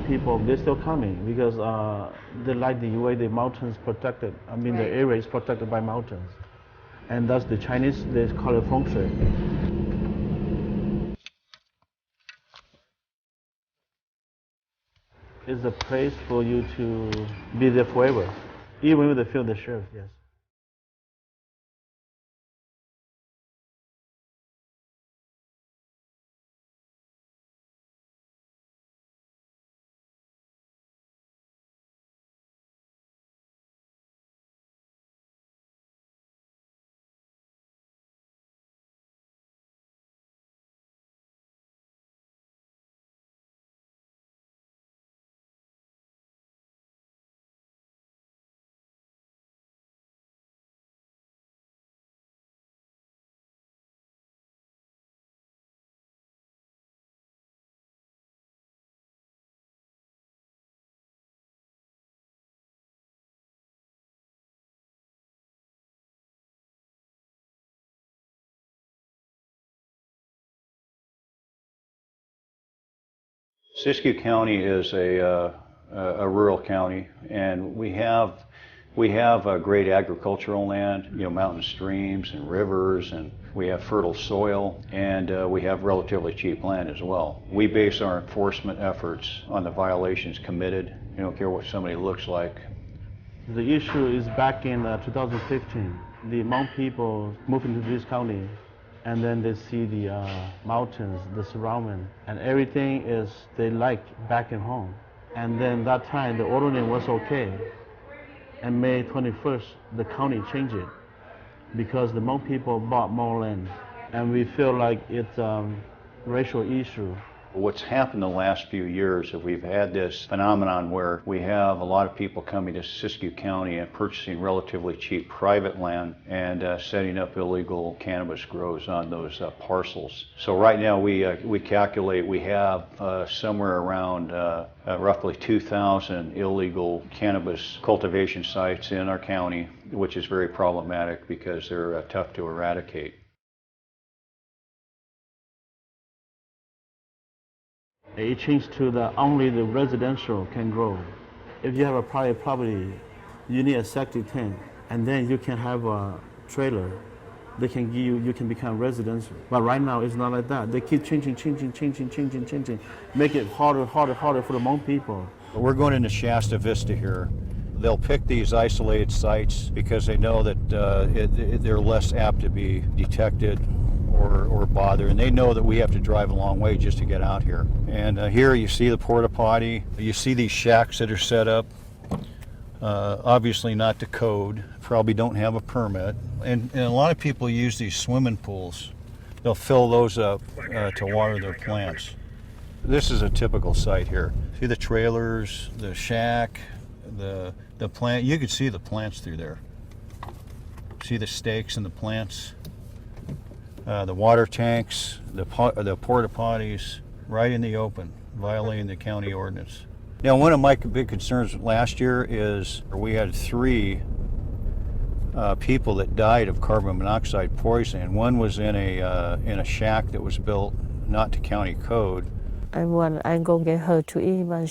Hmong people, they're still coming because they like the way the mountains protected. I mean, the area is protected by mountains. And that's the Chinese, they call it feng shui. It's a place for you to be there forever, even with the feel the shift, yes. Siskiyou County is a rural county, and we have a great agricultural land, mountain streams and rivers, and we have fertile soil, and we have relatively cheap land as well. We base our enforcement efforts on the violations committed. You don't care what somebody looks like. The issue is back in 2015. The Hmong people moved into this county, and then they see the mountains, the surrounding, and everything is they like back in home. And then that time the ordinance was okay. And May 21st, the county changed it because the Hmong people bought more land, and we feel like it's a racial issue. What's happened the last few years is we've had this phenomenon where we have a lot of people coming to Siskiyou County and purchasing relatively cheap private land and setting up illegal cannabis grows on those parcels. So right now we calculate we have somewhere around roughly 2,000 illegal cannabis cultivation sites in our county, which is very problematic because they're tough to eradicate. It changed to only the residential can grow. If you have a private property, you need a septic tank, and then you can have a trailer. They can give you can become residential. But right now it's not like that. They keep changing, make it harder for the Hmong people. We're going into Shasta Vista here. They'll pick these isolated sites because they know that they're less apt to be detected or bother, and they know that we have to drive a long way just to get out here. And here you see the porta potty, you see these shacks that are set up, obviously not to code, probably don't have a permit, and a lot of people use these swimming pools. They'll fill those up to water their plants. This is a typical site here. See the trailers, the shack, the plant. You can see the plants through there. See the stakes and the plants. The water tanks, the porta potties, right in the open, violating the county ordinance. Now, one of my big concerns last year is we had 3 people that died of carbon monoxide poisoning. One was in a shack that was built not to county code. I go get her to eat, but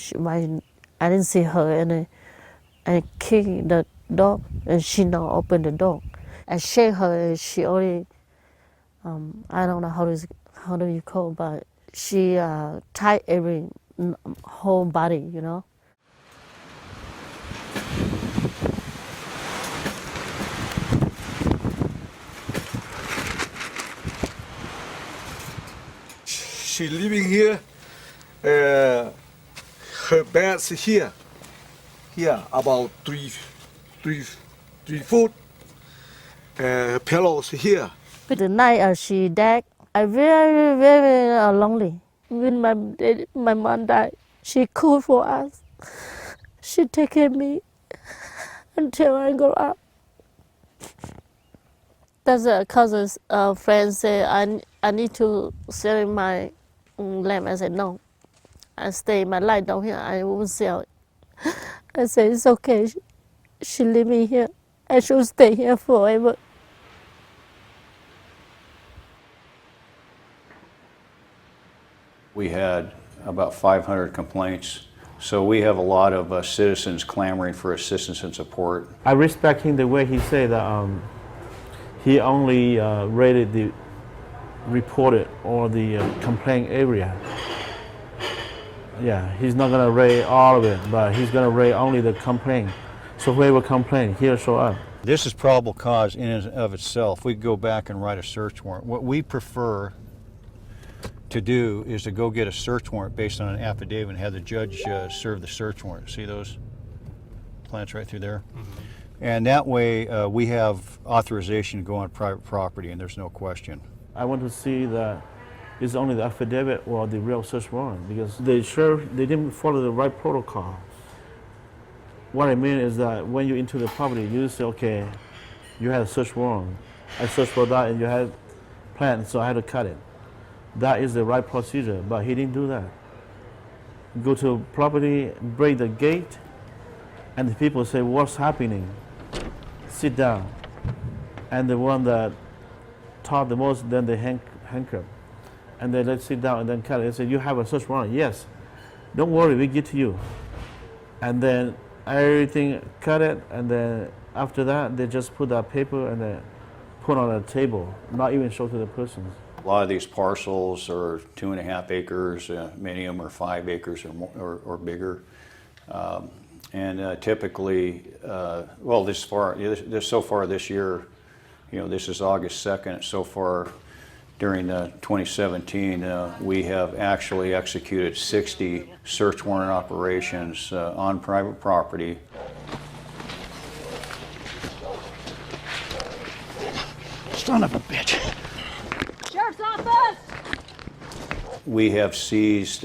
I didn't see her, and I kicked the door, and she not open the door. I shake her, and she only. I don't know how do you call, but she tied every whole body, She living here. Her bed's here about 3 foot. Pillows here. But the night she died, I very, very lonely. When my mom died, she cooked for us. She take care of me until I grow up. That's a cousin's friend say I need to sell my land. I said no. I stay my life down here. I won't sell it. I said it's okay. She leave me here. I should stay here forever. We had about 500 complaints So we have a lot of citizens clamoring for assistance and support. I respect him the way he said that he only rated the reported or the complaint area. Yeah, he's not gonna rate all of it, but he's gonna rate only the complaint. So whoever complain, he'll show up. This is probable cause in and of itself. We could go back and write a search warrant. What we prefer to do is to go get a search warrant based on an affidavit and have the judge serve the search warrant. See those plants right through there? Mm-hmm. And that way we have authorization to go on private property and there's no question. I want to see that it's only the affidavit or the real search warrant because the sheriff, they didn't follow the right protocol. What I mean is that when you enter the property, you say, okay, you had a search warrant. I searched for that and you had plans, so I had to cut it. That is the right procedure, but he didn't do that. Go to property, break the gate, and the people say, what's happening? Sit down. And the one that talked the most, then they handcuff. And then let's sit down and then cut it. They say, you have a search warrant? Yes. Don't worry, we get to you. And then everything cut it, and then after that, they just put that paper and then put on a table, not even show to the person. A lot of these parcels are 2.5 acres, many of them are 5 acres or more, or bigger. Typically, well, so far this year, this is August 2nd, so far during 2017, we have actually executed 60 search warrant operations on private property. Son of a bitch. Sheriff's office! We have seized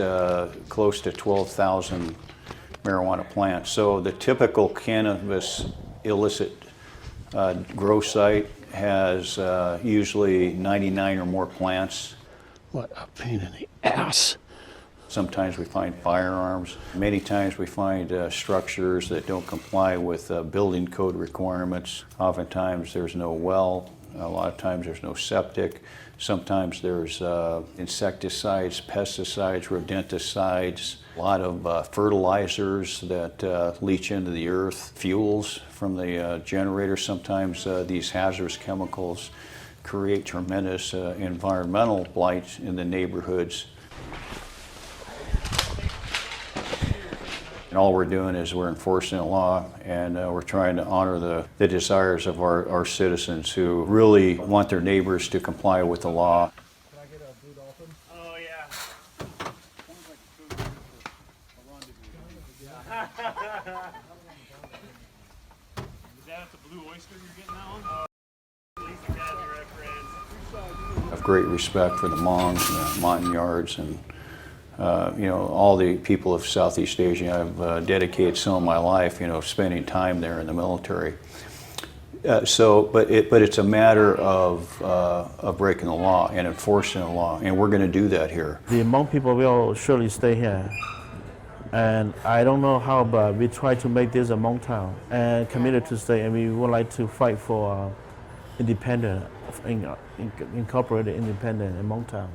close to 12,000 marijuana plants. So the typical cannabis illicit grow site has usually 99 or more plants. What a pain in the ass. Sometimes we find firearms. Many times we find structures that don't comply with building code requirements. Oftentimes there's no well. A lot of times there's no septic. Sometimes there's insecticides, pesticides, rodenticides, a lot of fertilizers that leach into the earth, fuels from the generator. Sometimes these hazardous chemicals create tremendous environmental blight in the neighborhoods. And all we're doing is we're enforcing the law, and we're trying to honor the desires of our citizens who really want their neighbors to comply with the law. Can I get a blue dolphin? Oh, yeah. Is that the blue oyster you're getting that one? At least the guys are at friends. I have great respect for the Hmongs, the Montagnards, and all the people of Southeast Asia. I've dedicated some of my life, spending time there in the military. But it's a matter of breaking the law and enforcing the law, and we're going to do that here. The Hmong people will surely stay here. And I don't know how, but we try to make this a Hmong town and committed to stay, and we would like to fight for independent, incorporated independent Hmong town.